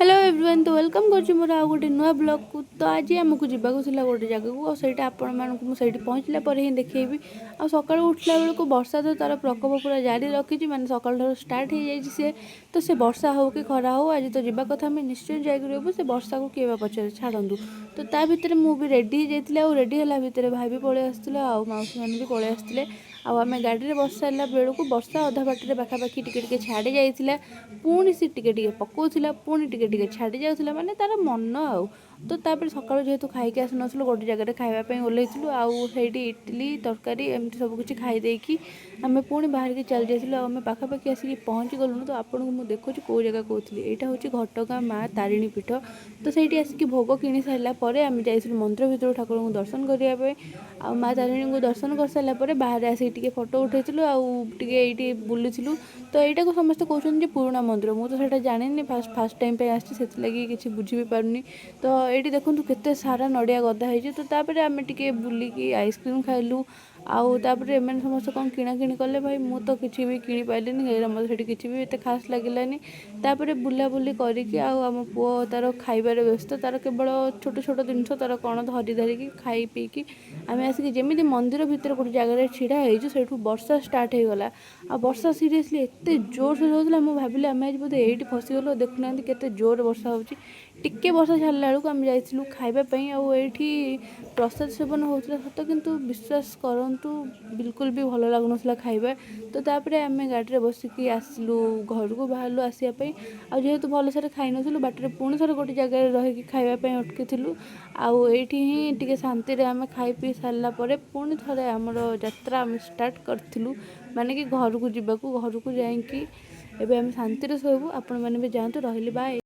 Hello everyone, तो welcome कर मोर आउ गोटे नुआ ब्लॉग को। तो आज आमको जावाक गोटे जगह को सहीटा आपण मानक पहुँचला पर ही देखी आ सका उठला बेलू वर्षा तो तार प्रकोप पूरा जारी रखी मैंने सका स्टार्ट हो जाए सी। तो से वर्षा हो कि खरा हो आज तो जावा कथा आम निश्चय जाइए से वर्षा को किए पचारे छाड़ू। तो ता भर मुझे रेडी हो रेडी है भितर भाई भी पलि आसते मौसी मैंने भी पलि आसते आम गाड़ी बस सारा बेलू वर्षा अधा बाटर पाखापाखि टिके छाड़ी जाइए पुणी सी टिके पकाउला पुणी टिके छाड़ी जाऊला माने तार मन आउ। तो तापर सकाळु जेहेतु खाई आस नसलु गोटे जगह खावाई ओह्लैलु आईटी इडली तरकारी एमती सबकि खाईदेकी आम पुणी बाहर की चली जाइलु आम पाखापाखि आसिक पहुँची गलुणु। तो आपको मुझे देखुँ कौ जगह कहती यहाँ हूँ घटगाँ माँ तारिणी पीठ। तो सही आसिक भोग कि सारापर आम जाइलु मंदिर भितर ठाकुर को दर्शन करने आ माँ तारिणी को दर्शन कर सारापर बाहर आसिक फोटो उठेलु आईटी बुलूलु। तो यहाँ को समस्त कहते पुराणा मंदिर मुझे तो जानी फास्ट टाइम पे आसी किसी बुझी भी पारूनी। तो ये देखो केते सारा नड़िया गदा है। तो तापर आम टे बुलिकी आइसक्रीम खाइलु आउे एम समस्त कौन किणाकिणी कले भाई मुझे तो किसी भी कि पारे मतलब किसी भी एत खास लगे। तापर बुलाबुली करके आम पुओ तार खाइबार व्यस्त तार केवल छोट छोट जिनस तार कौन धरी धरिकी खाई पीकी आम आसिक जमी मंदिर भितर गोटे जगह छिड़ा हो वर्षा स्टार्ट हो गला। आ वर्षा सीरीयसली एत जोर से होता मुझे भाविली आम आज बोधे ये फसीगलु। देखुना केते जोर वर्षा होची टिके वर्षा छाड़ला बेलू आम जाइलु खाइबापी आईटी प्रसाद सेवन होता सत किंतु विश्वास करंतु बिल्कुल भी भल लगुनसला खाइबा। तो तापर आम गाड़ी में बसिकी आसलु घर को बाहरलु आसापी जेहेतु भल से खाई नसलु बाटर पुणी थोड़े गोटे जगह रहीकि खाइबापी अटकीलु आईटी ही टिके शांति आम खाई पी सारापर पुणी थे आमर यात्रा आम स्टार्ट करूँ माने कि घर को जावाक घर को जाकि एवं आम शांति शोबू। आपण मैंने भी जातु रही बाय।